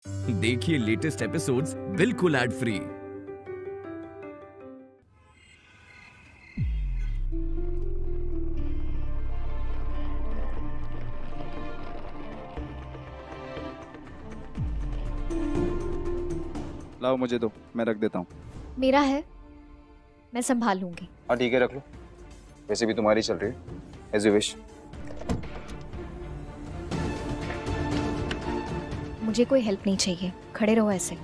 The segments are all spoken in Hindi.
देखिए लेटेस्ट एपिसोड्स बिल्कुल एड फ्री। लाओ मुझे दो, मैं रख देता हूँ। मेरा है, मैं संभाल लूंगी। हाँ ठीक है, रख लो। वैसे भी तुम्हारी चल रही है, एज यू विश। मुझे कोई हेल्प नहीं चाहिए, खड़े रहो ऐसे।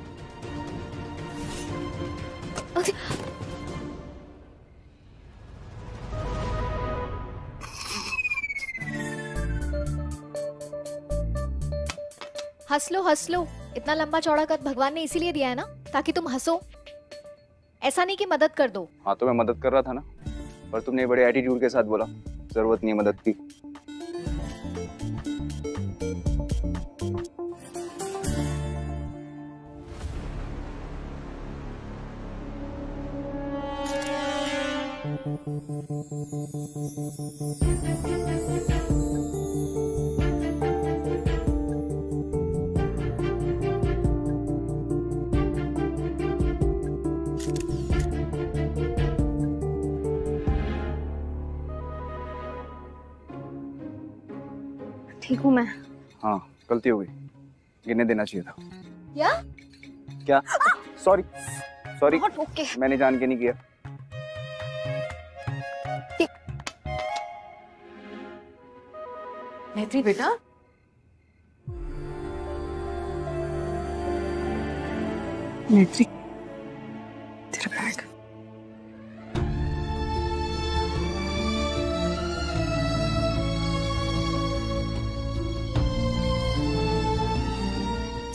हंस लो। इतना लंबा चौड़ा कद भगवान ने इसीलिए दिया है ना, ताकि तुम हंसो। ऐसा नहीं कि मदद कर दो। हाँ तो मैं मदद कर रहा था ना, पर तुमने बड़े एटीट्यूड के साथ बोला जरूरत नहीं है मदद की। ठीक हूँ मैं। हाँ गलती हो गई, गिरने देना चाहिए था। क्या? Sorry okay. मैंने जान के नहीं किया। नेत्री बेटा, नेत्री तेरा बैग।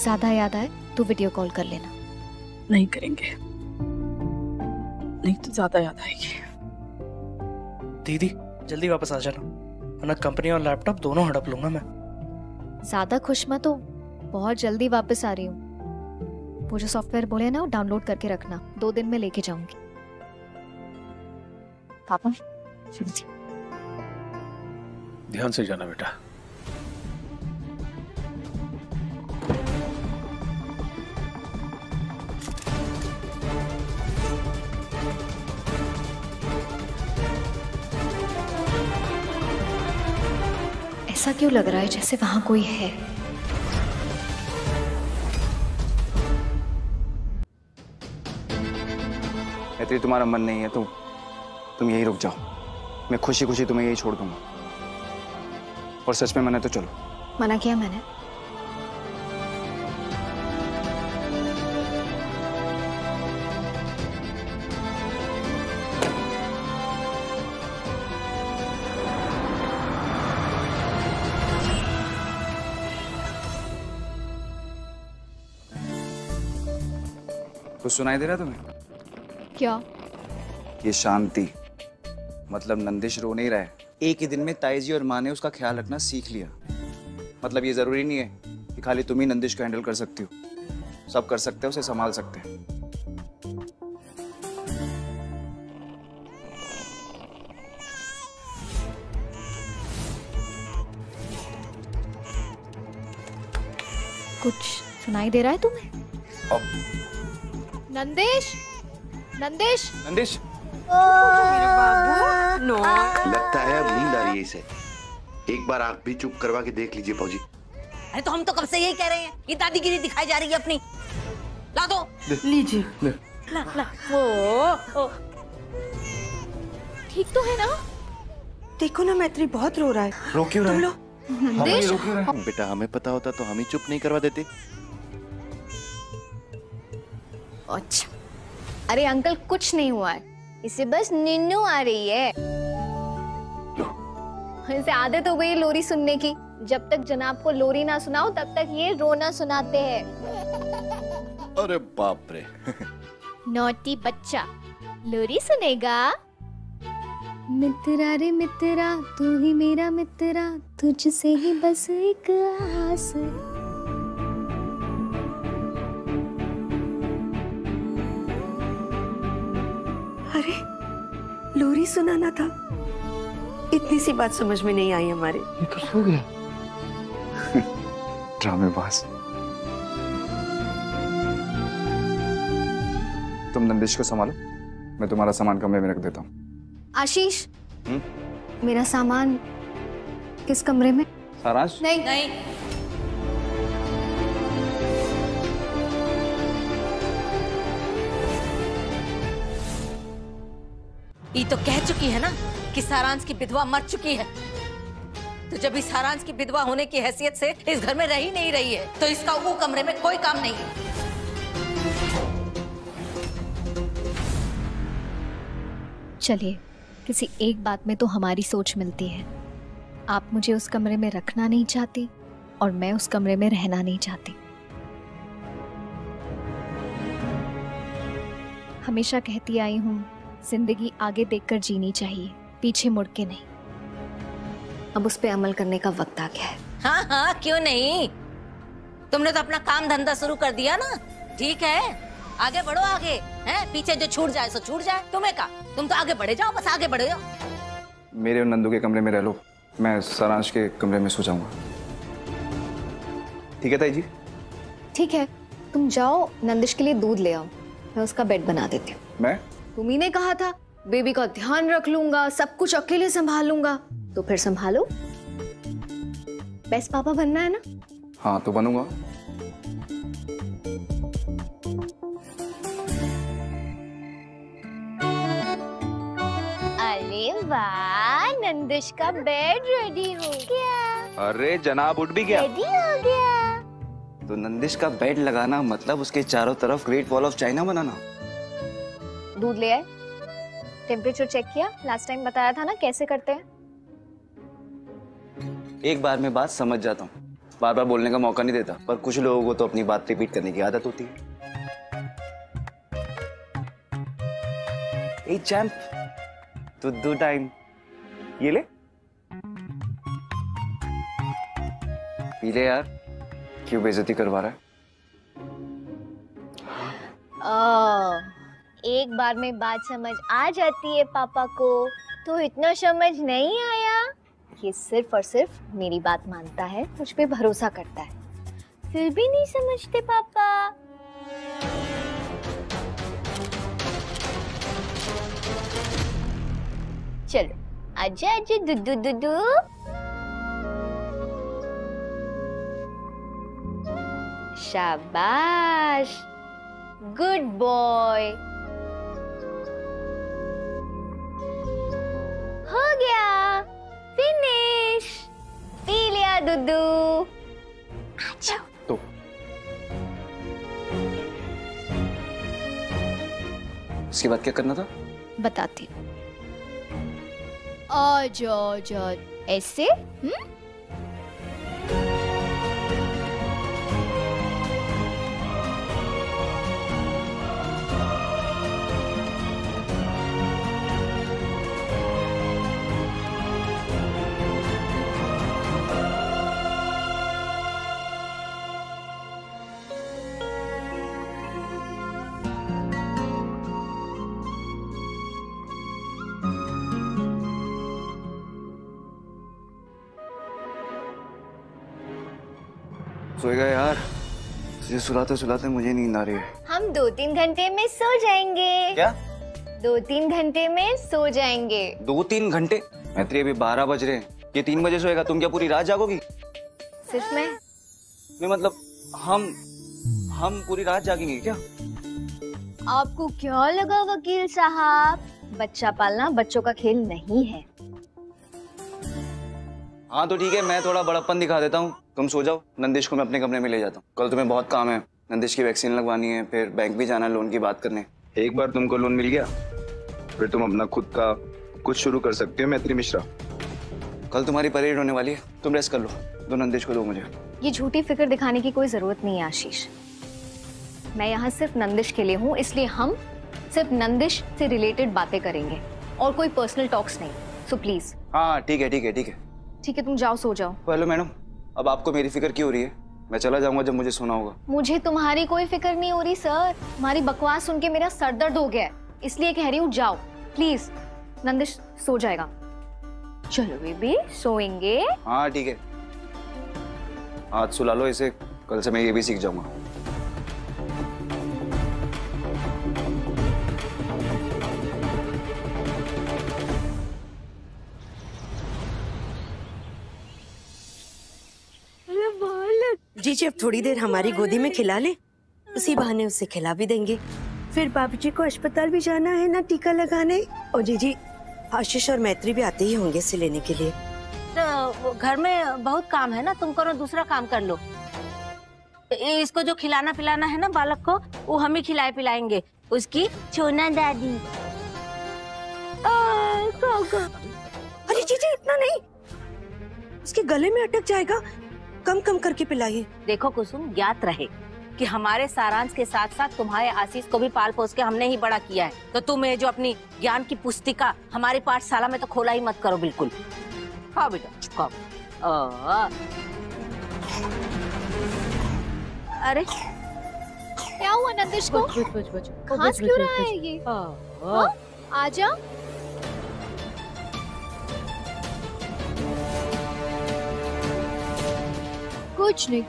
ज्यादा याद आए तो वीडियो कॉल कर लेना। नहीं करेंगे, नहीं तो ज्यादा याद आएगी। दीदी जल्दी वापस आ जाना, वरना कंपनी और लैपटॉप दोनों हड़प लूंगा मैं। ज्यादा खुश मत हो, बहुत जल्दी वापस आ रही हूँ। वो जो सॉफ्टवेयर बोले ना, वो डाउनलोड करके रखना, 2 दिन में लेके जाऊंगी। पापा ध्यान से जाना बेटा। ऐसा क्यों लग रहा है जैसे वहां कोई है? नेत्री तुम्हारा मन नहीं है तो तुम यही रुक जाओ, मैं खुशी खुशी तुम्हें यही छोड़ दूंगा। और सच में मना तो चलो। मना किया मैंने? कुछ सुनाई दे रहा तुम्हें? क्या? ये शांति, मतलब नंदिश रो नहीं रहा है। एक ही दिन में ताई जी और माँ ने उसका ख्याल रखना सीख लिया। मतलब ये जरूरी नहीं है कि खाली तुम ही नंदिश को हैंडल कर सकती हो, सब कर सकते हो, उसे संभाल सकते हैं। कुछ सुनाई दे रहा है तुम्हें? नंदिश, नंदिश, नंदिश। मेरे बाबू, नो। लगता है अब नींद आ रही है इसे। एक बार आंख भी चुप करवा के देख लीजिए फौजी। अरे तो हम तो कब से यही कह रहे हैं, ये दादीगिरी दिखाई जा रही है अपनी। ला दो। लीजिए। ला। ओ। ठीक तो है ना? देखो ना मैत्री बहुत रो रहा है। रो क्यों रहा है? नंदिश, बेटा हमें पता होता तो हम ही चुप नहीं करवा देते। अच्छा, अरे अंकल कुछ नहीं हुआ है, इसे बस नीनू आ रही है। इसे आदत हो गई है लोरी सुनने की। जब तक जनाब को लोरी ना सुनाओ तब तक ये रोना सुनाते हैं। अरे बाप रे। नौटी बच्चा, लोरी सुनेगा। मित्रा रे मित्रा, तू ही मेरा मित्रा, तुझसे ही बस एक आस है। अरे लोरी सुनाना था, इतनी सी बात समझ में नहीं आई हमारे। ये तो सो गया। ड्रामेबाज। तुम नंदिश को संभालो, मैं तुम्हारा सामान कमरे में रख देता हूँ। आशीष, मेरा सामान किस कमरे में? सारांश, नहीं नहीं, ये तो कह चुकी है ना कि सारांश की विधवा मर चुकी है। तो जब इस सारांश की विधवा होने की हैसियत से इस घर में रह ही नहीं रही है, तो इसका वो कमरे में कोई काम नहीं है। चलिए, किसी एक बात में तो हमारी सोच मिलती है। आप मुझे उस कमरे में रखना नहीं चाहती और मैं उस कमरे में रहना नहीं चाहती। हमेशा कहती आई हूँ, जिंदगी आगे देखकर जीनी चाहिए, पीछे मुड़ के नहीं। अब उस पे अमल करने का वक्त आ गया है। हाँ हाँ, क्यों नहीं। तुमने तो अपना काम धंधा शुरू कर दिया ना, ठीक है, आगे बढ़ो आगे। हैं, पीछे जो छूट जाए सो छूट जाए, तुम्हें का, तुम तो आगे बढ़े जाओ, बस आगे बढ़े जाओ। मेरे और नंदू के कमरे में रह लो, मैं सारांश के कमरे में सो जाऊंगा। ठीक है ताई जी? ठीक है, तुम जाओ, नंदिश के लिए दूध ले आओ, मैं उसका बेड बना देती हूँ। मैं? तुम ही ने कहा था बेबी का ध्यान रख लूंगा, सब कुछ अकेले संभाल लूंगा, तो फिर संभालो। बेस्ट पापा बनना है ना? हाँ तो बनूंगा। अरे वाह, नंदिश का बेड रेडी हो गया। अरे जनाब उठ भी गया। रेडी हो गया। तो नंदिश का बेड लगाना मतलब उसके चारों तरफ ग्रेट वॉल ऑफ चाइना बनाना। दूध ले आए, टेम्परेचर चेक किया, लास्ट टाइम बताया था ना कैसे करते हैं। एक बार में बात समझ जाता हूँ, बार बार बोलने का मौका नहीं देता, पर कुछ लोगों को तो अपनी बात रिपीट करने की आदत होती है। ए चैंप, दूध टाइम, ये ले, पी ले यार, क्यों बेइज्जती करवा रहा है? एक बार में बात समझ आ जाती है पापा को, तो इतना समझ नहीं आया। ये सिर्फ और सिर्फ मेरी बात मानता है, मुझ पे भरोसा करता है, फिर भी नहीं समझते पापा। चलो आजा आजा दुदू दुदू। शाबाश, गुड बॉय। हो गया, फिनिश, पी लिया दुदू। अच्छा तो इसके बाद क्या करना था? बताती हूँ। आजा ऐसे। सोएगा यार, तुझे सुलाते सुलाते मुझे नींद आ रही है। हम 2-3 घंटे में सो जाएंगे। क्या? 2-3 घंटे में सो जाएंगे। 2-3 घंटे? मैत्री अभी 12 बज रहे हैं, ये 3 बजे सोएगा, तुम क्या पूरी रात जागोगी? सिर्फ मैं? नहीं मतलब हम पूरी रात जागेंगे क्या? आपको क्या लगा वकील साहब, बच्चा पालना बच्चों का खेल नहीं है। हाँ तो ठीक है, मैं थोड़ा बड़प्पन दिखा देता हूँ, तुम सो जाओ, नंदिश को मैं अपने कमरे में ले जाता हूँ। कल तुम्हें बहुत काम है, नंदिश की वैक्सीन लगवानी है, फिर बैंक भी जाना है लोन की बात करने। एक बार तुमको लोन मिल गया फिर तुम अपना खुद का कुछ शुरू कर सकते हो मैत्री मिश्रा। कल तुम्हारी परेड होने वाली है, तुम रेस्ट कर लो, दो नंदिश को दो मुझे। ये झूठी फिक्र दिखाने की कोई जरूरत नहीं है आशीष, मैं यहाँ सिर्फ नंदिश के लिए हूँ, इसलिए हम सिर्फ नंदिश से रिलेटेड बातें करेंगे और कोई पर्सनल टॉक्स नहीं, सो प्लीज। हाँ ठीक है ठीक है ठीक है ठीक है, तुम जाओ सो जाओ। हेलो मैडम, अब आपको मेरी फिक्र क्यों हो रही है? मैं चला जाऊंगा जब मुझे सोना होगा। मुझे तुम्हारी कोई फिक्र नहीं हो रही सर, तुम्हारी बकवास सुन के मेरा सर दर्द हो गया है, इसलिए कह रही हूँ जाओ प्लीज। नंदिश सो जाएगा। चलो बेबी सोएंगे। हाँ ठीक है, आज सुला लो इसे, कल से मैं ये भी सीख जाऊंगा। जीजी अब थोड़ी देर हमारी गोदी में खिला ले, उसी बहाने उसे खिला भी देंगे। फिर बाबूजी को अस्पताल भी जाना है ना टीका लगाने। और जीजी आशीष और मैत्री भी आते ही होंगे इसे लेने के लिए। तो घर में बहुत काम है ना, तुम करो दूसरा काम कर लो। इसको जो खिलाना पिलाना है ना बालक को, वो हम ही खिलाए पिलाएंगे। उसकी छोना दादी। अरे जीजी इतना नहीं, उसके गले में अटक जाएगा, कम कम करके पिलाइए। देखो कुसुम, ज्ञात रहे कि हमारे सारांश के साथ साथ तुम्हारे आशीष को भी पाल पोस के हमने ही बड़ा किया है, तो तुम ये जो अपनी ज्ञान की पुस्तिका हमारी पाठशाला में तो खोला ही मत करो बिल्कुल। खाओ बेटा खाओ। अरे क्या हुआ नंदिश को? खांस क्यों रहा है ये? हाँ? आजा। कुछ नहीं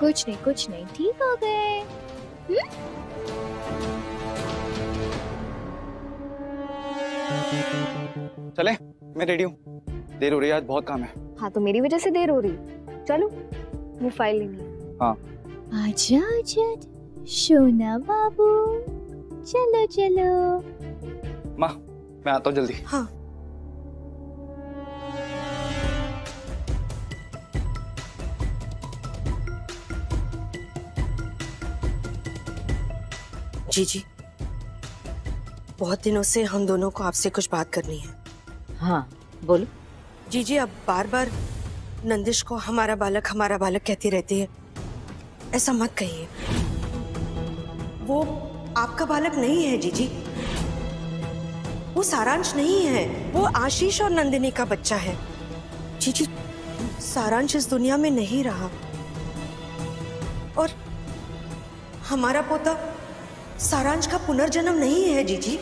ठीक हो गए। चले, मैं रेडी हूँ। देर हो रही है, आज बहुत काम है। हाँ तो मेरी वजह से देर हो रही। चलो वो फाइल लेनी है। हाँ आजा आजा सोना बाबू, चलो चलो। माँ मैं आता हूँ जल्दी। हाँ जीजी, बहुत दिनों से हम दोनों को आपसे कुछ बात करनी है। हाँ बोलो। जीजी अब बार बार नंदिश को हमारा बालक कहती रहती है, ऐसा मत कहिए। वो आपका बालक नहीं है जीजी, वो सारांश नहीं है, वो आशीष और नंदिनी का बच्चा है। जीजी सारांश इस दुनिया में नहीं रहा और हमारा पोता सारांश का पुनर्जन्म नहीं है जीजी।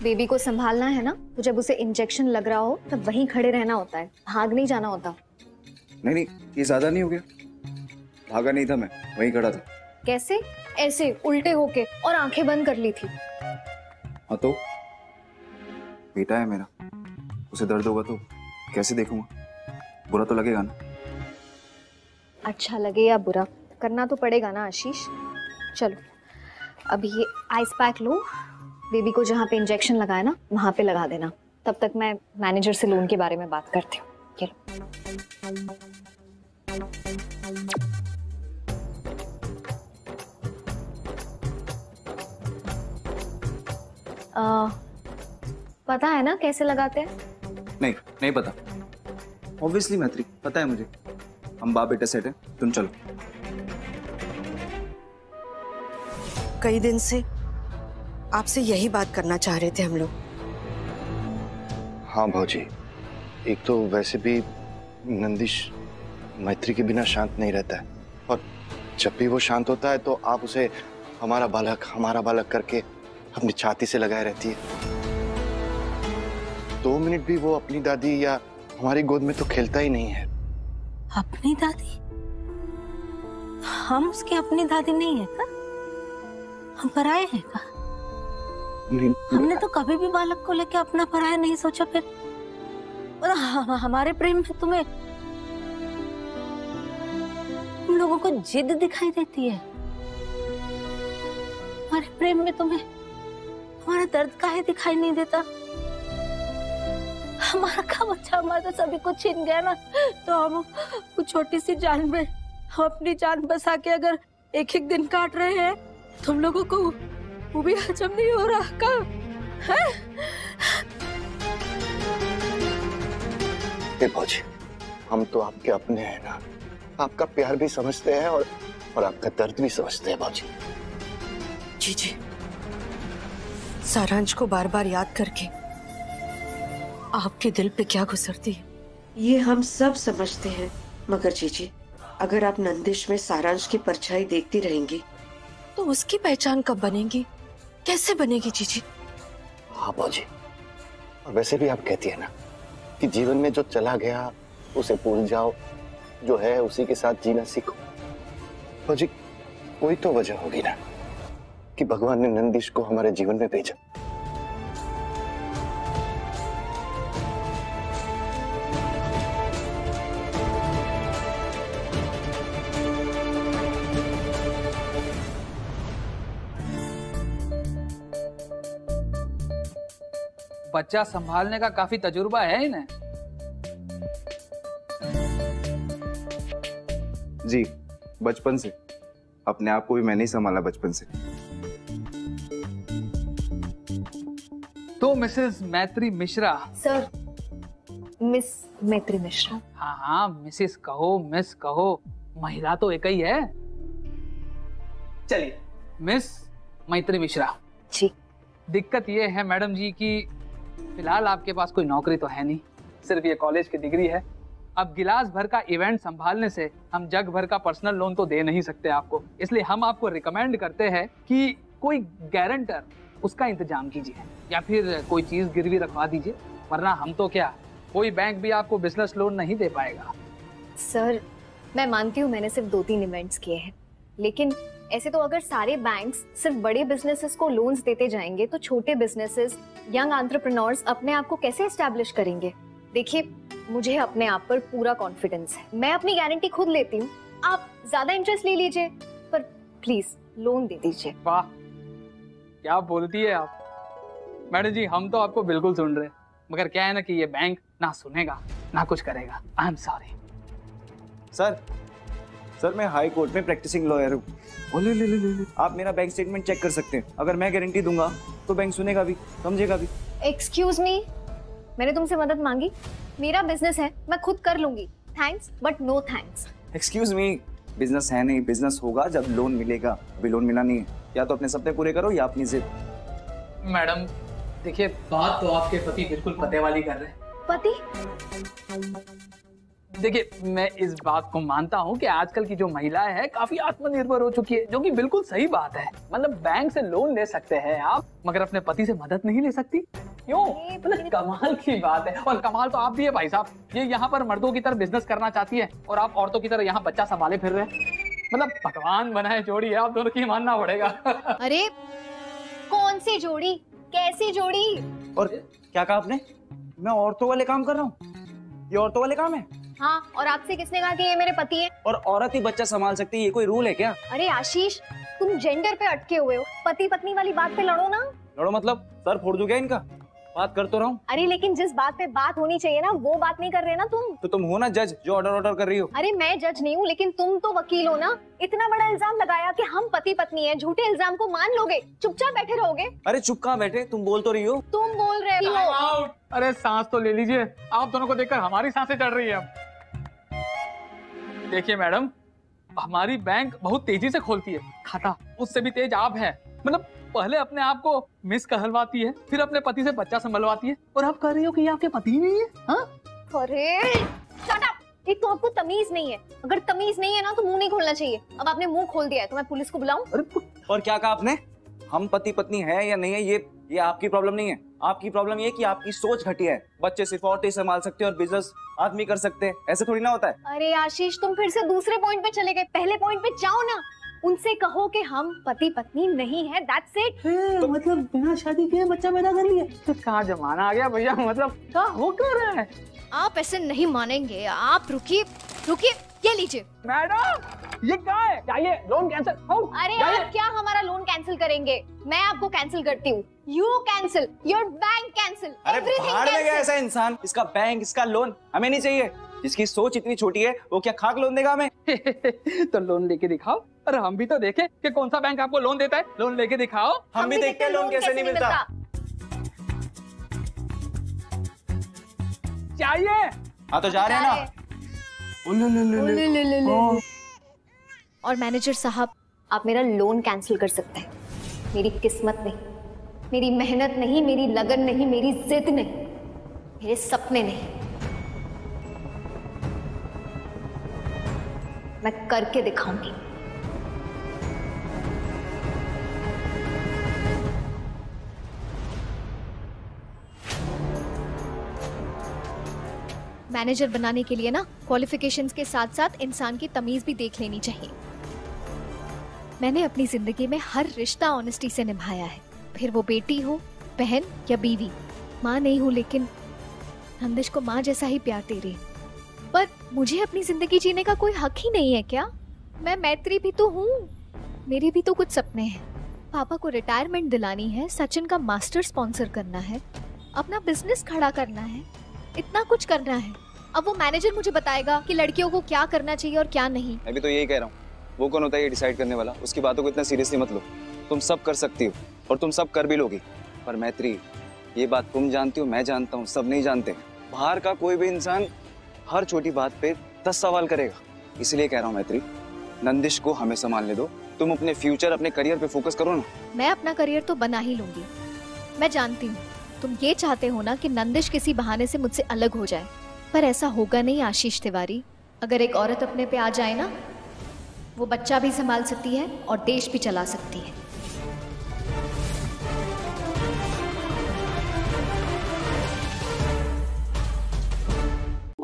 बेबी को संभालना है ना, तो जब उसे इंजेक्शन लग रहा हो तब वहीं खड़े रहना होता है, भाग नहीं जाना होता। नहीं ये ज्यादा नहीं हो गया? भागा नहीं था मैं, वहीं खड़ा था। कैसे? ऐसे उल्टे होके और आंखें बंद कर ली थी। हाँ तो बेटा है मेरा, उसे दर्द होगा तो कैसे देखूंगा? बुरा तो लगेगा ना। अच्छा लगे या बुरा, करना तो पड़ेगा ना आशीष। चलो अभी ये आइस पैक लो, बेबी को जहाँ पे इंजेक्शन लगाया ना वहां पे लगा देना। तब तक मैं मैनेजर से लोन के बारे में बात करती हूँ। ये लो। पता है ना कैसे लगाते हैं? नहीं पता। ऑब्वियसली मैत्री, पता है मुझे। हम बाप बेटा सेट हैं, तुम चलो। कई दिन से आपसे यही बात करना चाह रहे थे हम लोग। हाँ भाजी, एक तो वैसे भी नंदिश मैत्री के बिना शांत नहीं रहता है, और जब भी वो शांत होता है तो आप उसे हमारा बालक करके अपनी छाती से लगाए रहती है। 2 मिनट भी वो अपनी दादी या हमारी गोद में तो खेलता ही नहीं है। अपनी दादी? हम उसकी अपनी दादी नहीं है का? हम पराये हैं का? हमने तो कभी भी बालक को लेके अपना पराया नहीं सोचा। फिर हमारे प्रेम में तुम्हें हम लोगों को जिद दिखाई देती है। हमारे प्रेम में तुम्हें हमारा दर्द काहे दिखाई नहीं देता? हमारा का बच्चा हमारा सभी कुछ छीन गया ना, तो हम कुछ छोटी सी जान में हम अपनी जान बसा के अगर एक एक दिन काट रहे हैं, तुम लोगों को वो भी हजम नहीं हो रहा का? भौजी, हम तो आपके अपने हैं ना, आपका प्यार भी समझते हैं और आपका दर्द भी समझते हैं भौजी। जी सारांश को बार बार याद करके आपके दिल पे क्या गुजरती है ये हम सब समझते हैं, मगर जीजी अगर आप नंदिश में सारांश की परछाई देखती रहेंगी तो उसकी पहचान कब बनेगी, कैसे बनेगी जीजी? हाँ भौजी, और वैसे भी आप कहती है ना कि जीवन में जो चला गया उसे भूल जाओ, जो है उसी के साथ जीना सीखो। भौजी, कोई तो वजह होगी ना कि भगवान ने नंदिश को हमारे जीवन में भेजा। बच्चा संभालने का काफी तजुर्बा है इन्हें। जी, बचपन से। अपने आप को भी मैंने ही संभाला बचपन से। तो मिसेस मैत्री मिश्रा। सर, मिस मैत्री मिश्रा। हाँ हाँ, मिसेस कहो, मिस कहो, महिला तो एक ही है। चलिए, मिस मैत्री मिश्रा जी। दिक्कत ये है मैडम जी कि फिलहाल आपके पास कोई नौकरी तो है नहीं, सिर्फ ये कॉलेज की डिग्री है। अब गिलास भर का इवेंट संभालने से हम जग भर का पर्सनल लोन तो दे नहीं सकते आपको, इसलिए हम आपको रिकमेंड करते हैं कि कोई गारंटर उसका इंतजाम कीजिए या फिर कोई चीज गिरवी रखवा दीजिए, वरना हम तो क्या, कोई बैंक भी आपको बिजनेस लोन नहीं दे पाएगा। सर, मैं मानती हूँ मैंने सिर्फ 2-3 इवेंट्स किए हैं, लेकिन ऐसे तो अगर सारे बैंक्स सिर्फ बड़े बिजनेसेस को लोन्स देते जाएंगे तो छोटे बिजनेसेस, यंग एंटरप्रेन्योर्स अपने आप को कैसे एस्टैब्लिश करेंगे? देखिए, मुझे अपने आप पर पूरा कॉन्फिडेंस है, मैं अपनी गारंटी खुद लेती हूँ। आप ज्यादा इंटरेस्ट ले लीजिए, पर प्लीज लोन दे दीजिए। वाह, क्या बोलती है आप मैडम जी, हम तो आपको बिल्कुल सुन रहे, मगर क्या है ना कि ये बैंक ना सुनेगा ना कुछ करेगा। आई एम सॉरी सर, मैं हाई कोर्ट में प्रैक्टिसिंग लॉयर हूँ। ले। आप मेरा बैंक स्टेटमेंट चेक कर सकते हैं। अगर मैं गारंटी दूंगा तो बैंक सुनेगा भी, समझेगा भी। एक्सक्यूज मी, मैंने तुमसे मदद मांगी, मेरा बिजनेस है, मैं खुद कर लूंगी। Thanks but no thanks. Excuse me, business है नहीं, बिजनेस होगा जब लोन मिलेगा। अभी लोन मिला नहीं है, या तो अपने सपने पूरे करो या अपनी जिद। मैडम देखिए, बात तो आपके पति बिल्कुल पते वाली कर रहे हैं। पति? देखिए, मैं इस बात को मानता हूँ कि आजकल की जो महिलाएं हैं काफी आत्मनिर्भर हो चुकी है, जो कि बिल्कुल सही बात है। मतलब बैंक से लोन ले सकते हैं आप, मगर अपने पति से मदद नहीं ले सकती, क्यों? मतलब कमाल की बात है। और कमाल तो आप भी है भाई साहब, ये यहाँ पर मर्दों की तरह बिजनेस करना चाहती है और आप औरतों की तरह यहाँ बच्चा संभाले फिर रहे हैं। मतलब भगवान बनाए जोड़ी है, आप दोनों की मानना पड़ेगा। अरे कौन सी जोड़ी, कैसी जोड़ी? और क्या कहा आपने? मैं औरतों वाले काम कर रहा हूँ? ये औरतों वाले काम है? हाँ, और आपसे किसने कहा कि ये मेरे पति हैं? और औरत ही बच्चा संभाल सकती है, ये कोई रूल है क्या? अरे आशीष, तुम जेंडर पे अटके हुए हो, पति पत्नी वाली बात पे लड़ो ना। लड़ो मतलब सर फोड़ दूं क्या इनका? बात कर तो रहा हूँ। अरे लेकिन जिस बात पे बात होनी चाहिए ना, वो बात नहीं कर रहे ना तुम। तो तुम हो ना जज, जो ऑर्डर कर रही हो। अरे मैं जज नहीं हूँ, लेकिन तुम तो वकील हो ना। इतना बड़ा इल्जाम लगाया कि हम पति पत्नी हैं, झूठे इल्जाम को मान लोगे, चुपचाप बैठे रहोगे? अरे चुप कहाँ बैठे, तुम बोल तो रही हो। तुम बोल रहे हो। अरे सांस तो ले लीजिए, आप दोनों को देखकर हमारी सांसें चढ़ रही है अब। देखिए मैडम, हमारी बैंक बहुत तेजी से खोलती है खाता, उससे भी तेज आप है। मतलब पहले अपने आप को मिस कहलवाती है, फिर अपने पति से बच्चा संभलवाती है, और आप कह रही हो कि ये आपके पति नहीं है? हाँ? अरे शट अप! एक तो आपको तमीज नहीं है, अगर तमीज नहीं है ना तो मुंह नहीं खोलना चाहिए। अब आपने मुंह खोल दिया है तो मैं पुलिस को बुलाऊं? और क्या कहा आपने? हम पति पत्नी है या नहीं है, ये आपकी प्रॉब्लम नहीं है। आपकी प्रॉब्लम ये कि आपकी सोच घटिया है। बच्चे सिर्फ औरतें संभाल सकते हैं और बिजनेस आदमी कर सकते हैं, ऐसे थोड़ी ना होता है। अरे आशीष, तुम फिर से दूसरे पॉइंट पे चले गए, पहले पॉइंट पे जाओ ना। उनसे कहो कि हम पति पत्नी नहीं है, दैट्स इट। तो मतलब बिना शादी किए बच्चा पैदा कर लिया? तो कहाँ जमाना आ गया भैया, मतलब क्या हो कर रहा है? आप ऐसे नहीं मानेंगे, आप रुकिए रुकिए, ये लीजिए। मैडम ये क्या है? जाइए, लोन कैंसिल। अरे आप क्या हमारा लोन कैंसिल करेंगे? मैं आपको कैंसिल करती हूँ। You cancel, your bank cancel, अरे बाहर में गया ऐसा इंसान, इसका बैंक, इसका लोन हमें नहीं चाहिए। जिसकी सोच इतनी छोटी है वो क्या खाक लोन देगा हमें? तो लोन लेके दिखाओ, और हम भी तो देखें कि कौन सा बैंक आपको लोन देता है। लोन लेके दिखाओ। हम भी देखते हैं लोन कैसे नहीं मिलता। चाहिए? हाँ तो जा रहे हैं ना। और मैनेजर साहब, आप मेरा लोन कैंसिल कर सकते हैं। मेरी किस्मत नहीं, मेरी मेहनत नहीं, मेरी लगन नहीं, मेरी जिद नहीं, मेरे सपने नहीं, मैं करके दिखाऊंगी। मैनेजर बनाने के लिए ना क्वालिफिकेशंस के साथ साथ इंसान की तमीज भी देख लेनी चाहिए। मैंने अपनी जिंदगी में हर रिश्ता ऑनेस्टी से निभाया है, फिर वो बेटी हो, बहन या बीवी। माँ नहीं हूँ, लेकिन नंदिश को माँ जैसा ही प्यार दे रही। पर मुझे अपनी जिंदगी जीने का कोई हक ही नहीं है क्या? मैं मैत्री भी तो हूँ, मेरे भी तो कुछ सपने हैं। पापा को रिटायरमेंट दिलानी है, सचिन का मास्टर स्पॉन्सर करना है, अपना बिजनेस खड़ा करना है, इतना कुछ करना है। अब वो मैनेजर मुझे बताएगा कि लड़कियों को क्या करना चाहिए और क्या नहीं। मैं भी तो यही कह रहा हूँ, वो कौन होता है ये डिसाइड करने वाला? उसकी बातों को इतना सीरियसली मत लो। तुम सब कर सकती हो और तुम सब कर भी लोगी, पर मैत्री ये बात तुम जानती हो, मैं जानता हूँ, सब नहीं जानते। बाहर का कोई भी इंसान हर छोटी बात पे 10 सवाल करेगा। इसलिए कह रहा हूँ मैत्री, नंदिश को हमें संभालने दो। तुम अपने फ्यूचर, अपने करियर पे फोकस करो ना। मैं अपना करियर तो बना ही लूंगी। मैं जानती हूँ तुम ये चाहते हो ना कि नंदिश किसी बहाने से मुझसे अलग हो जाए, पर ऐसा होगा नहीं आशीष तिवारी। अगर एक औरत अपने पे आ जाए ना, वो बच्चा भी संभाल सकती है और देश भी चला सकती है।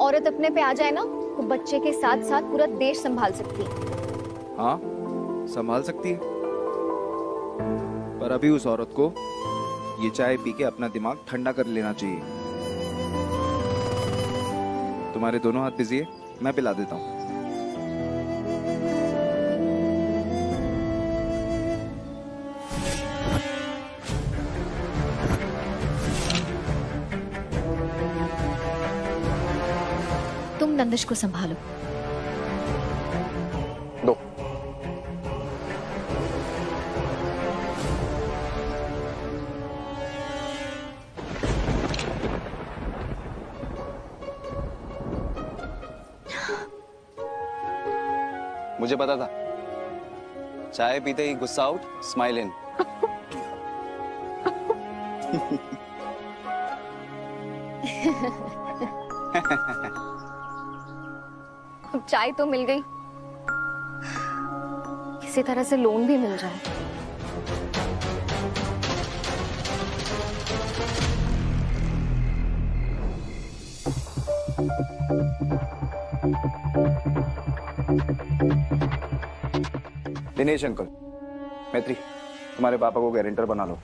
औरत अपने पे आ जाए ना, तो बच्चे के साथ साथ पूरा देश संभाल सकती है। हाँ, संभाल सकती है, पर अभी उस औरत को ये चाय पी के अपना दिमाग ठंडा कर लेना चाहिए। तुम्हारे दोनों हाथ बिजी है, मैं पिला देता हूँ। तुम नंदिश को संभालो। दो। मुझे पता था, चाय पीते ही गुस्सा आउट, स्माइल इन। अब चाय तो मिल गई, किसी तरह से लोन भी मिल जाए। दिनेश अंकल, मैत्री, तुम्हारे पापा को गारंटर बना लो।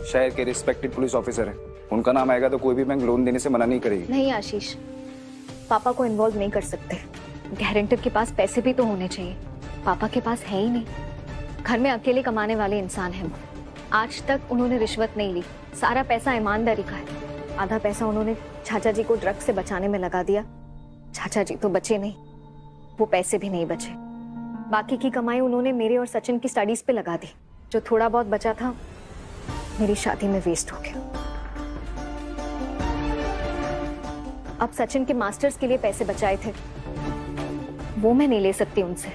शहर के रिस्पेक्टेड पुलिस ऑफिसर हैं, उनका नाम आएगा तो कोई भी बैंक लोन देने से मना नहीं करेगी। नहीं आशीष, पापा को इन्वॉल्व नहीं कर सकते। गारंटर के पास पैसे भी तो होने चाहिए, पापा के पास है ही नहीं। घर में अकेले कमाने वाले इंसान हैं वो। आज तक उन्होंने रिश्वत नहीं ली, सारा पैसा ईमानदारी का है। आधा पैसा उन्होंने चाचा जी को ड्रग्स से बचाने में लगा दिया। चाचा जी तो बचे नहीं, वो पैसे भी नहीं बचे। बाकी की कमाई उन्होंने मेरे और सचिन की स्टडीज पे लगा दी। जो थोड़ा बहुत बचा था मेरी शादी में वेस्ट हो गया। अब सचिन के मास्टर्स के लिए पैसे बचाए थे, वो मैं नहीं ले सकती उनसे।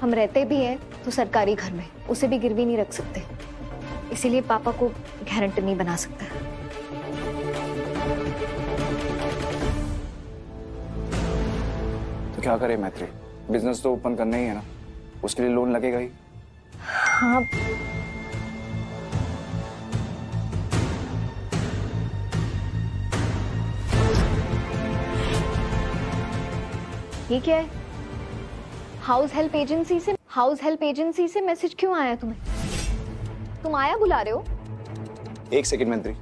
हम रहते भी हैं तो सरकारी घर में, उसे भी गिरवी नहीं रख सकते। इसीलिए पापा को गारंटर नहीं बना सकता। तो क्या करें मैत्री, बिजनेस तो ओपन करना ही है ना, उसके लिए लोन लगेगा ही। हाँ, ये क्या है? हाउस हेल्प एजेंसी से मैसेज क्यों आया तुम्हें? तुम आया बुला रहे हो? एक सेकंड मंत्री,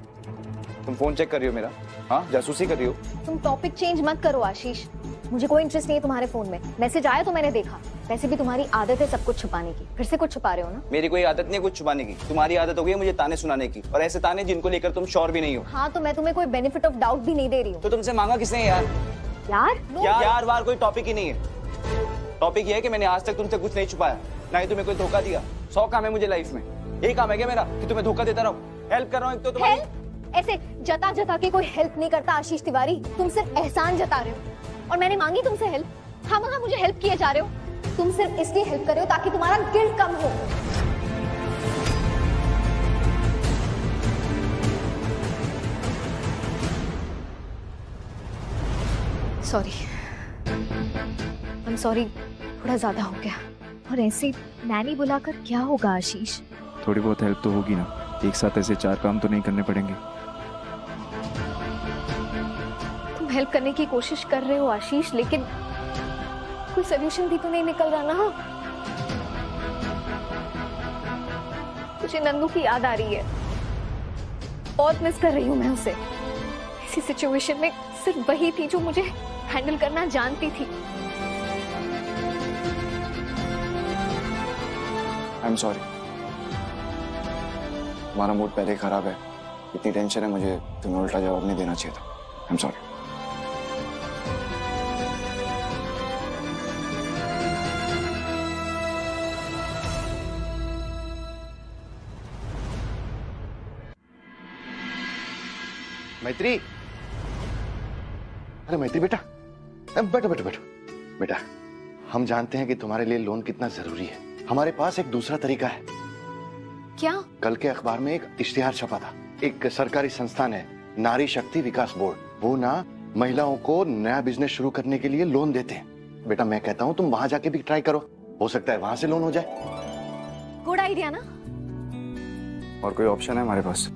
तुम फोन चेक कर रही हो मेरा? हाँ, जासूसी कर रही हो? तुम टॉपिक चेंज मत करो आशीष, मुझे कोई इंटरेस्ट नहीं है तुम्हारे फोन में। मैसेज आया तो मैंने देखा। वैसे भी तुम्हारी आदत है सब कुछ छुपाने की, फिर से कुछ छुपा रहे हो ना? मेरी कोई आदत नहीं है कुछ छुपाने की, तुम्हारी आदत हो गई है मुझे ताने सुनाने की, और ऐसे ताने जिनको लेकर तुम श्योर भी नहीं हो। हाँ, तो मैं तुम्हें कोई बेनिफिट ऑफ डाउट भी नहीं दे रही हूँ। तो तुमसे मांगा किसने यार? यार वार कोई टॉपिक ही नहीं है। टॉपिक ये है कि मैंने आज तक तुमसे कुछ नहीं छुपाया, ना ही तुम्हें कोई धोखा दिया। 100 काम है मुझे लाइफ में, एक काम है क्या मेरा कि तुम्हें धोखा देता रहूं? हेल्प कर रहा हूं एक तो तुम्हारी। ऐसे जता जता के कोई हेल्प नहीं करता आशीष तिवारी, तुम सिर्फ एहसान जता रहे हो। और मैंने मांगी तुमसे हेल्प, खामखा मुझे हेल्प किए जा रहे हो। तुम सिर्फ इसलिए हेल्प कर रहे हो ताकि तुम्हारा गिल्ट कम हो। सॉरी, आई एम सॉरी, थोड़ा ज्यादा हो गया। और ऐसे नैनी बुलाकर क्या होगा आशीष? थोड़ी बहुत हेल्प तो होगी ना, एक साथ ऐसे 4 काम तो नहीं करने पड़ेंगे। तुम हेल्प करने की कोशिश कर रहे हो आशीष, लेकिन कोई सोल्यूशन भी तो नहीं निकल रहा ना। मुझे नंदू की याद आ रही है, बहुत मिस कर रही हूँ मैं उसे। ऐसी सिचुएशन में सिर्फ वही थी जो मुझे हैंडल करना जानती थी। आई एम सॉरी, तुम्हारा मूड पहले ही खराब है, इतनी टेंशन है मुझे, तुम्हें उल्टा जवाब नहीं देना चाहिए था। I am sorry. मैत्री, अरे मैत्री बेटा, बैठो बैठो बैठो बेटा। हम जानते हैं कि तुम्हारे लिए लोन कितना जरूरी है। हमारे पास एक दूसरा तरीका है। क्या? कल के अखबार में एक इश्तिहार छपा था। एक सरकारी संस्थान है, नारी शक्ति विकास बोर्ड, वो ना महिलाओं को नया बिजनेस शुरू करने के लिए लोन देते हैं। बेटा मैं कहता हूँ तुम वहां जाके भी ट्राई करो, हो सकता है वहां से लोन हो जाए। गुड आइडिया ना? और कोई ऑप्शन है हमारे पास?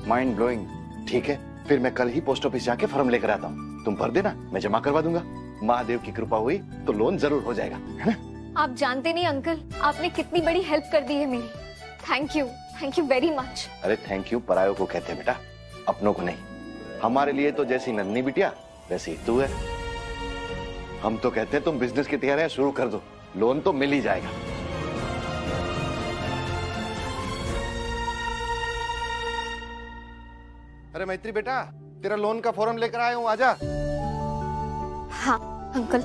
Mind blowing. ठीक है, फिर मैं कल ही पोस्ट ऑफिस जाके फॉर्म लेकर आता हूँ, तुम भर देना, मैं जमा करवा दूंगा। महादेव की कृपा हुई तो लोन जरूर हो जाएगा, है ना? आप जानते नहीं अंकल, आपने कितनी बड़ी हेल्प कर दी है मेरी। Thank you very much. अरे थैंक यू परायों को कहते हैं बेटा, अपनों को नहीं। हमारे लिए तो जैसी नन्ही बिटिया वैसी तू है। हम तो कहते हैं तुम बिजनेस की तैयारियां शुरू कर दो, लोन तो मिल ही जाएगा। अरे मैत्री बेटा, तेरा लोन का फॉर्म लेकर आया हूँ, आजा। हाँ अंकल,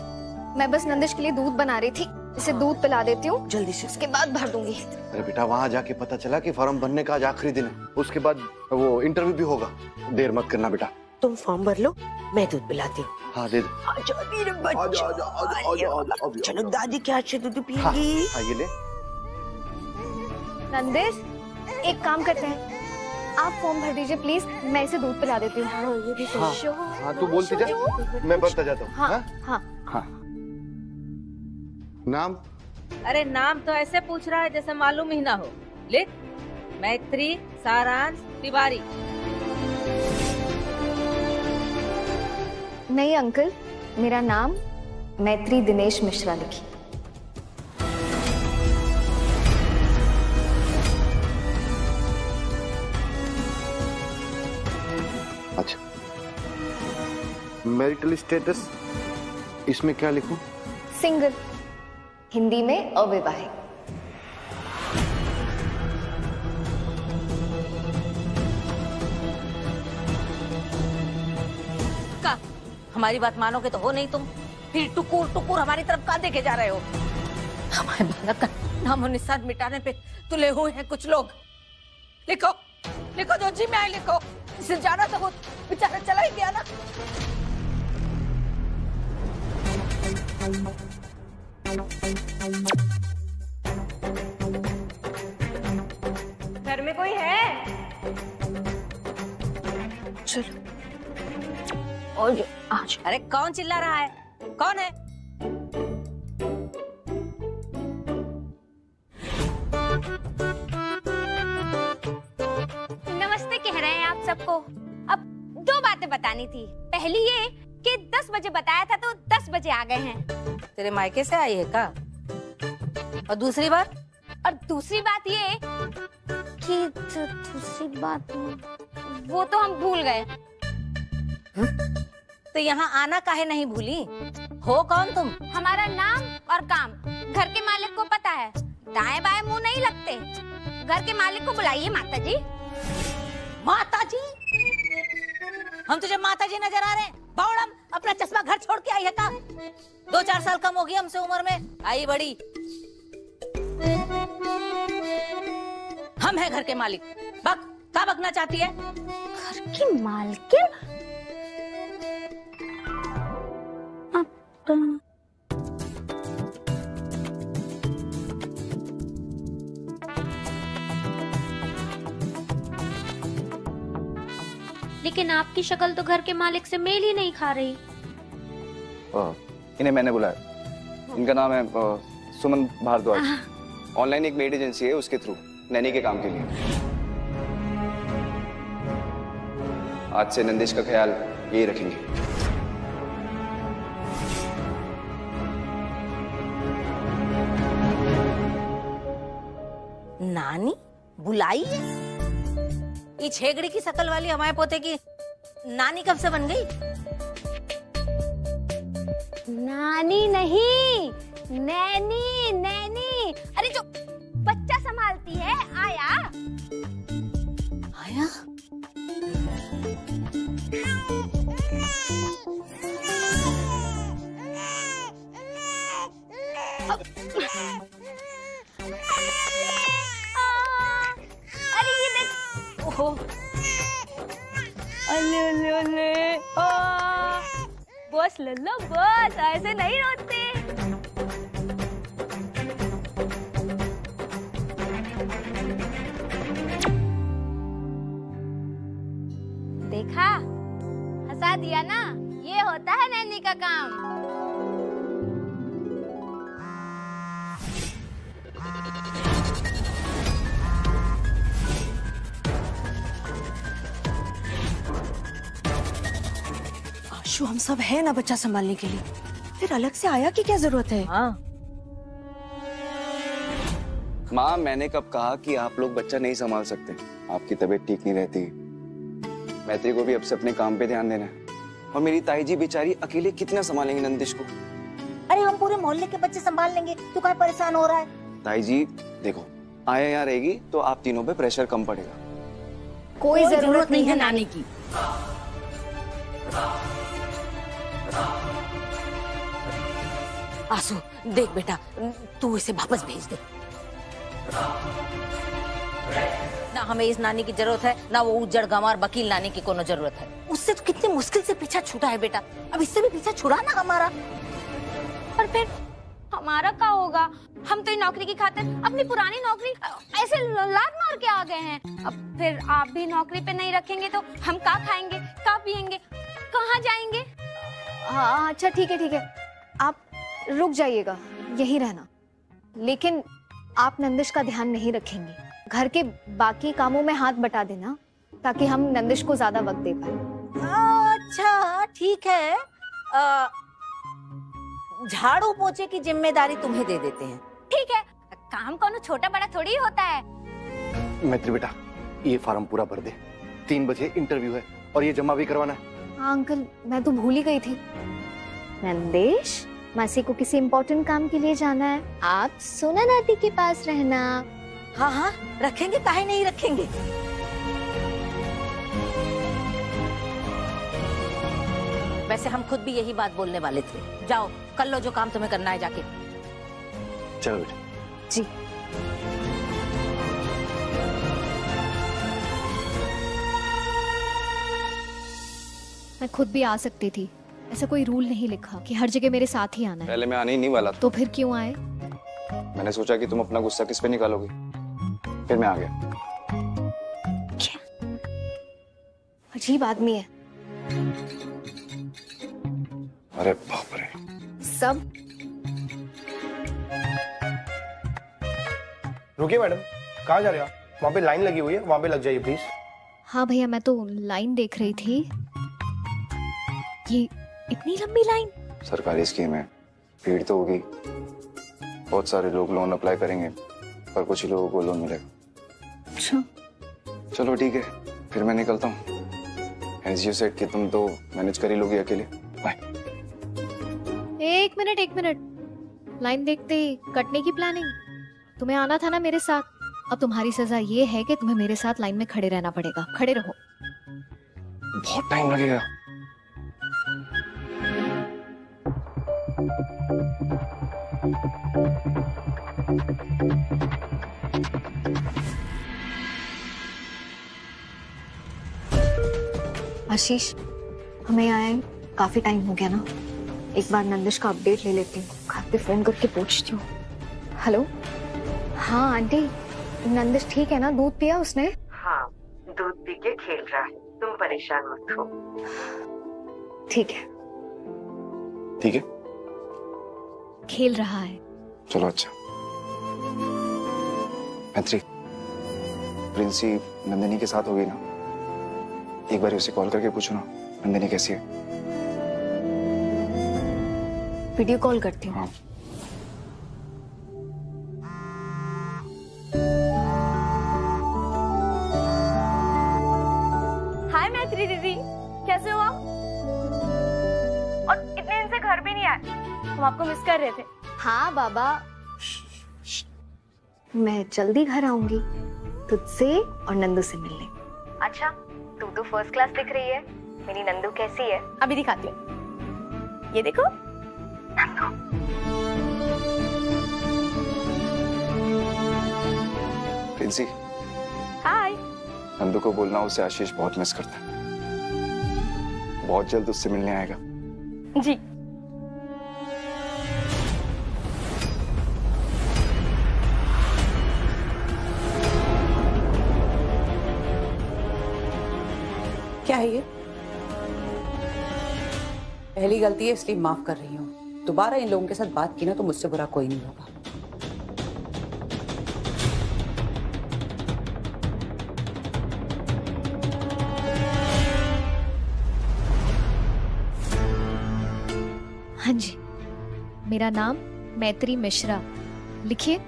मैं बस नंदिश के लिए दूध बना रही थी, इसे दूध पिला देती हूँ जल्दी से, उसके बाद भर दूंगी। अरे बेटा वहां जाके पता चला कि फॉर्म भरने का आज आखिरी दिन है, उसके बाद वो इंटरव्यू भी होगा। देर मत करना बेटा। तुम फॉर्म भर लो, मैं दूध पिलाती हूँ। हाँ दे दो। चलो दादी क्या अच्छे दूध पिएंगी। हाँ ये ले। नंदिश एक काम करते हैं, आप फॉर्म भर दीजिए प्लीज, मैं इसे दूध पिला देती हूँ। हाँ ये भी सही। हाँ तू बोलती जा, मैं भरता जाता हूँ। हाँ हाँ हाँ। नाम? अरे नाम तो ऐसे पूछ रहा है जैसे मालूम ही ना हो। लिख, मैत्री सारांश तिवारी। नहीं अंकल, मेरा नाम मैत्री दिनेश मिश्रा लिखी। अच्छा, मैरिटल स्टेटस इसमें क्या लिखूं? सिंगल, हिंदी में अविवाहित। का हमारी बात मानोगे तो हो नहीं तुम, फिर टुकुर टुकुर हमारी तरफ कहाँ देखे जा रहे हो? हमारे बालक का नामो निशान मिटाने पे तुले हुए हैं कुछ लोग। लिखो लिखो, जो जी में आए लिखो। इसे जाना तो बेचारा चला ही गया ना। घर में कोई है? चलो और आज। अरे कौन चिल्ला रहा है? कौन है? नमस्ते कह रहे हैं आप सबको। अब दो बातें बतानी थी। पहली ये कि 10 बजे बताया था तो 10 बजे आ गए हैं। तेरे मायके से आई है का? और दूसरी बात? और दूसरी बात ये कि दूसरी बात वो तो हम भूल गए। तो यहाँ आना काहे नहीं भूली? हो कौन तुम? हमारा नाम और काम घर के मालिक को पता है। दाएं बाएं मुंह नहीं लगते। घर के मालिक को बुलाइए माता जी। माता जी? हम तुझे माता जी नजर आ रहे हैं? बावड़म, अपना चश्मा घर छोड़ के आई है का? 2-4 साल कम होगी हमसे उम्र में, आई बड़ी। हम हैं घर के मालिक। बक, क्या बकना चाहती है? घर की मालकिन? लेकिन आपकी शक्ल तो घर के मालिक से मेल ही नहीं खा रही। इन्हें मैंने बुलाया। इनका नाम है सुमन भारद्वाज। ऑनलाइन एक मेड एजेंसी है, उसके थ्रू नैनी के काम के लिए। आज से नंदिश का ख्याल यही रखेंगे। नानी बुलाई है? ये छेगड़ी की शकल वाली हमारे पोते की नानी कब से बन गई? नानी नहीं, नैनी नैनी। अरे जो बच्चा संभालती है, आया। आया? अरे ये देख। ओहो। अले अले अले। बस लल्ला बस, ऐसे नहीं रोते। देखा, हंसा दिया ना, ये होता है नैनी का काम। आशु, हम सब है ना बच्चा संभालने के लिए, फिर अलग से आया की क्या जरूरत है? हाँ। माँ, मैंने कब कहा कि आप लोग बच्चा नहीं संभाल सकते? आपकी तबीयत ठीक नहीं रहती, मैत्री को भी अब से अपने काम पे ध्यान देना है। और मेरी ताई जी बेचारी अकेले कितना संभालेंगी नंदिश को? अरे हम पूरे मोहल्ले के बच्चे संभाल लेंगे, तू काहे परेशान हो रहा है? ताई जी देखो, आया यहाँ रहेगी तो आप तीनों पे प्रेशर कम पड़ेगा। कोई जरूरत नहीं है नानी की। आंसू, देख बेटा, तू इसे वापस भेज दे। ना हमें इस नानी की जरूरत है, ना वो उज्जड़ गंवार वकील नानी की कोनो जरूरत है। उससे तो कितनी मुश्किल से पीछा छूटा है बेटा, अब इससे भी पीछा छुड़ा ना हमारा। और फिर हमारा क्या होगा? हम तो नौकरी की खातिर अपनी पुरानी नौकरी ऐसे लात मार के आ गए हैं। अब फिर आप भी नौकरी पे नहीं रखेंगे तो हम क्या खाएंगे, क्या पिएंगे, कहाँ जाएंगे? हाँ अच्छा ठीक है, आप रुक जाइएगा, यही रहना। लेकिन आप नंदिश का ध्यान नहीं रखेंगे, घर के बाकी कामों में हाथ बटा देना ताकि हम नंदिश को ज्यादा वक्त दे पाए। अच्छा ठीक है, झाड़ू पोछे की जिम्मेदारी तुम्हें दे देते हैं। ठीक है, काम कोनो छोटा बड़ा थोड़ी होता है। मैत्री बेटा, ये फॉर्म पूरा भर दे, 3 बजे इंटरव्यू है और ये जमा भी करवाना है। हाँ अंकल, मैं तो भूल ही गई थी। नंदिश, मासी को किसी इम्पोर्टेंट काम के लिए जाना है, आप सोना नाती के पास रहना। हाँ हाँ रखेंगे, काहे नहीं रखेंगे। वैसे हम खुद भी यही बात बोलने वाले थे। जाओ कर लो जो काम तुम्हें करना है जाके। चलो बेटा। जी। मैं खुद भी आ सकती थी, ऐसा कोई रूल नहीं लिखा कि हर जगह मेरे साथ ही आना है। पहले मैं आने ही नहीं वाला था। तो फिर क्यों आए? मैंने सोचा कि तुम अपना गुस्सा किस पे निकालोगी, फिर मैं आ गया। क्या अजीब आदमी है। अरे बाप रे। सब रुकिए मैडम, कहाँ जा रहे हो? वहाँ पे लाइन लगी हुई है, वहाँ पे लग जाइए प्लीज। हाँ भैया, मैं तो लाइन देख रही थी। ये इतनी लंबी लाइन? सरकारी स्कीम है, भीड़ तो होगी, बहुत सारे लोग लोन अप्लाई करेंगे पर कुछ ही लोगों को लोन मिलेगा। अच्छा चलो ठीक है, फिर मैं निकलता हूँ। एज यू सेड कि तुम तो मैनेज कर ही लोगी अकेले। बाय। एक मिनट, लाइन देखते ही कटने की प्लानिंग? तुम्हें आना था ना मेरे साथ, अब तुम्हारी सजा ये है कि तुम्हें मेरे साथ लाइन में खड़े रहना पड़ेगा। खड़े रहो। बहुत टाइम लगेगा। आशीष, हमें आए काफी टाइम हो गया ना, एक बार नंदिश का अपडेट ले लेती हूँ, घर पे फोन करके पूछती हूँ। हेलो, हाँ आंटी, नंदिश ठीक है ना? दूध पिया उसने? हाँ, दूध पी के खेल रहा है, तुम परेशान मत हो। ठीक है। ठीक है, खेल रहा है। चलो अच्छा। मैत्री, प्रिंसी नंदिनी के साथ होगी ना? एक बार उसे कॉल करके पूछो ना नंदिनी कैसी है। वीडियो कॉल करती हूँ। हाँ। हाय मैत्री दीदी, कैसे हो आप? और इतने दिन से घर भी नहीं आए, हम आपको मिस कर रहे थे। हाँ बाबा, मैं जल्दी घर आऊंगी तुझसे और नंदू से मिलने। अच्छा, तू तो फर्स्ट क्लास दिख रही है, मेरी नंदू कैसी है? अभी दिखाती हूँ, ये देखो। नंदू। मानसी, हाय। नंदू को बोलना उसे आशीष बहुत मिस करता है, बहुत जल्द उससे मिलने आएगा। जी। क्या है ये? पहली गलती है इसलिए माफ कर रही हूँ, दोबारा इन लोगों के साथ बात की ना तो मुझसे बुरा कोई नहीं होगा। हाँ जी, मेरा नाम मैत्री मिश्रा, लिखिए।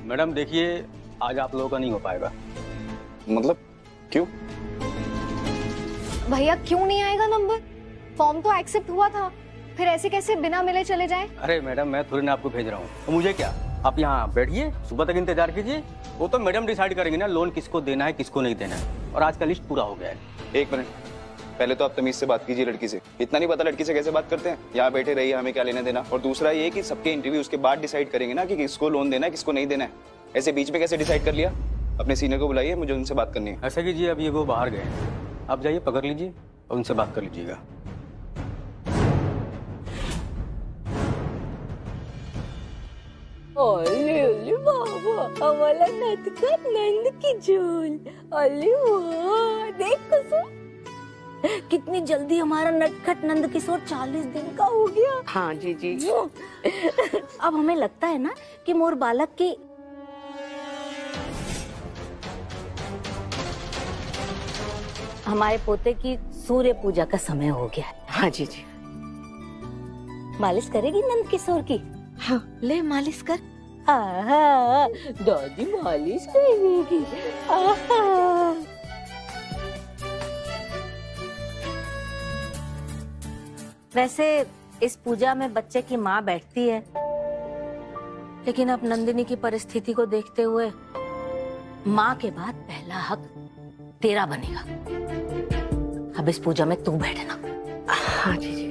मैडम देखिए, आज आप लोगों का नहीं हो पाएगा। मतलब क्यों? भैया क्यों नहीं आएगा नंबर? फॉर्म तो एक्सेप्ट हुआ था, फिर ऐसे कैसे बिना मिले चले जाए? अरे मैडम, मैं थोड़ी ना आपको भेज रहा हूँ, तो मुझे क्या, आप यहाँ बैठिए, सुबह तक इंतजार कीजिए, वो तो मैडम डिसाइड करेंगे ना लोन किसको देना है किसको नहीं देना है, और आज का लिस्ट पूरा हो गया है। एक मिनट, पहले तो आप तमीज से बात कीजिए लड़की से। इतना नहीं पता लड़की से कैसे बात करते हैं? यहाँ बैठे रहिए, हमें क्या लेना देना। और दूसरा ये कि सबके इंटरव्यू उसके बाद डिसाइड करेंगे ना कि किसको लोन देना है किसको नहीं देना है। ऐसे बीच में कैसे डिसाइड कर लिया? अपने सीनियर को बुलाइए, मुझे उनसे बात करनी है। ऐसा कीजिए, अब ये वो बाहर गए, आप जाइए पकड़ लीजिए और उनसे बात कर लीजिएगा। ओले ओले बाबा, हमारा नटखट नंद की झोल। ओले वाह, देख कुसुम, कितनी जल्दी हमारा नटखट नंद किशोर 40 दिन का हो गया। हाँ जी जी। अब हमें लगता है ना कि मोर बालक की हमारे पोते की सूर्य पूजा का समय हो गया है। हाँ जी जी। मालिश करेगी नंद किशोर की? हाँ, ले मालिश कर। हाँ, दादी मालिश करेगी। वैसे इस पूजा में बच्चे की माँ बैठती है, लेकिन अब नंदिनी की परिस्थिति को देखते हुए माँ के बाद पहला हक तेरा बनेगा। अब इस पूजा में तू बैठना। हाँ जी जी।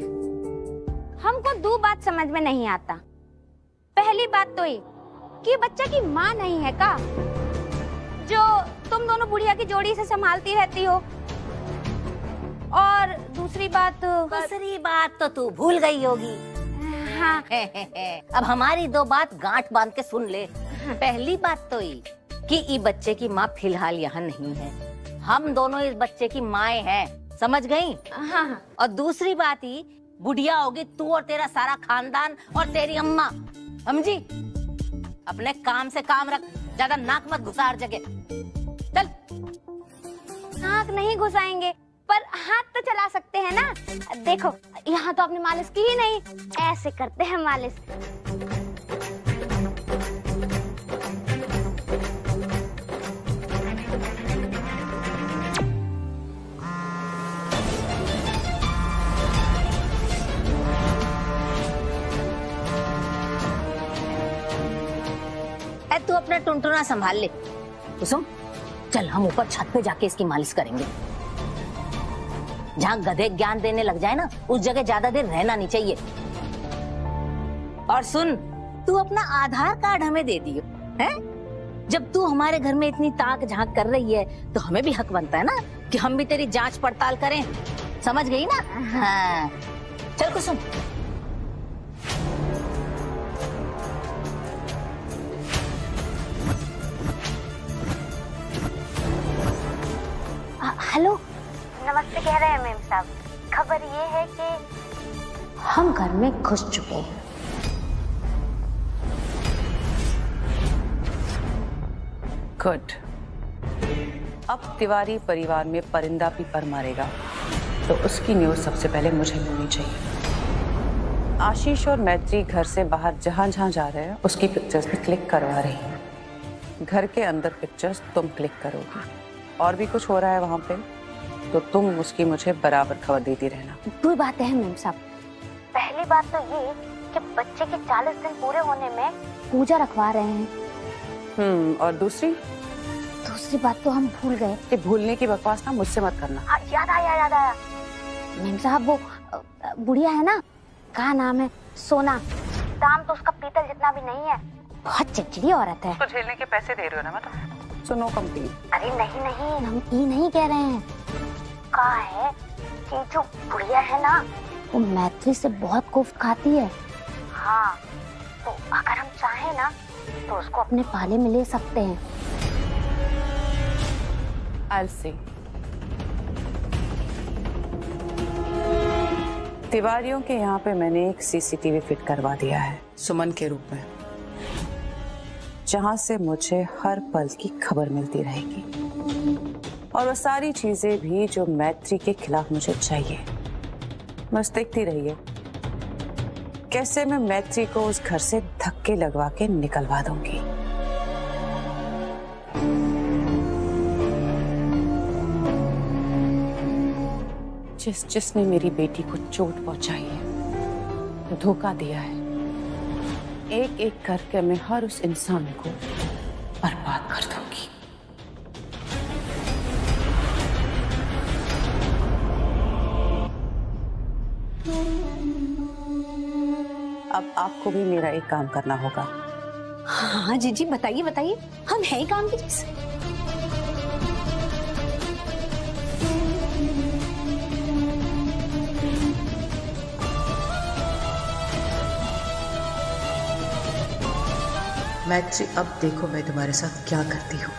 हमको दो बात समझ में नहीं आता। पहली बात तो ये कि बच्चा की माँ नहीं है का, जो तुम दोनों बुढ़िया की जोड़ी से संभालती रहती हो। और दूसरी बात तो तू भूल गई होगी। हाँ। अब हमारी दो बात गांठ बांध के सुन ले। पहली बात तो ये कि ये बच्चे की माँ फिलहाल यहाँ नहीं है, हम दोनों इस बच्चे की माएँ हैं, समझ गई? हाँ। और दूसरी बात ही, बुढ़िया होगी तू और तेरा सारा खानदान और तेरी अम्मा, समझी? अपने काम से काम रख, ज्यादा नाक मत घुसा हर जगह। चल। नाक नहीं घुसाएंगे, पर हाथ तो चला सकते हैं ना। देखो, यहाँ तो आपने मालिश की ही नहीं, ऐसे करते हैं मालिश। तू अपना टुनटुना संभाल ले। कुसुम, चल हम ऊपर छत पे जाके इसकी मालिश करेंगे। जहाँ गधे ज्ञान देने लग जाए ना, उस जगह ज्यादा देर रहना नहीं चाहिए। और सुन, तू अपना आधार कार्ड हमें दे दियो, हैं? जब तू हमारे घर में इतनी ताक झांक कर रही है, तो हमें भी हक बनता है ना कि हम भी तेरी जांच पड़ताल करें। समझ गई ना? हाँ। चल कुसुम। हेलो, नमस्ते कह रहे हैं मैम साहब। खबर ये है कि हम घर में घुस चुके हैं। गुड। अब तिवारी परिवार में परिंदा भी पर मारेगा, तो उसकी न्यूज़ सबसे पहले मुझे मिलनी चाहिए। आशीष और मैत्री घर से बाहर जहां जहां जा रहे हैं उसकी पिक्चर्स भी क्लिक करवा रही हैं। घर के अंदर पिक्चर्स तुम क्लिक करोगी, और भी कुछ हो रहा है वहां पे तो तुम उसकी मुझे बराबर खबर देती रहना। दो बातें हैं मैम साहब। पहली बात तो ये कि बच्चे के 40 दिन पूरे होने में पूजा रखवा रहे हैं। और दूसरी बात तो हम भूल गए। कि भूलने की बकवास ना मुझसे मत करना। हाँ, याद आया। मैम साहब, वो बुढ़िया है ना, क्या नाम है, सोना, दाम तो उसका पीतल जितना भी नहीं है, बहुत चिड़चिड़ी औरत है। उसको झेलने के पैसे दे रहे हो ना? मतलब सो नो कंप्लेन। अरे नहीं नहीं, हम ई नहीं कह रहे हैं। कहा है कि जो बुढ़िया है ना, वो मैत्री से बहुत कोफ्त खाती है। हाँ, तो अगर हम चाहें ना तो उसको अपने पाले में ले सकते हैं। I'll see। तिवारियों के यहाँ पे मैंने एक सीसीटीवी फिट करवा दिया है सुमन के रूप में, जहां से मुझे हर पल की खबर मिलती रहेगी, और वो सारी चीजें भी जो मैत्री के खिलाफ मुझे चाहिए। बस देखती रहिए कैसे मैं मैत्री को उस घर से धक्के लगवा के निकलवा दूंगी। जिसने मेरी बेटी को चोट पहुंचाई है, धोखा दिया है, एक एक करके मैं हर उस इंसान को बर्बाद कर दूंगी। अब आपको भी मेरा एक काम करना होगा। हाँ जीजी बताइए बताइए, हम है ही काम की चीज। मैत्री, अब देखो मैं तुम्हारे साथ क्या करती हूँ।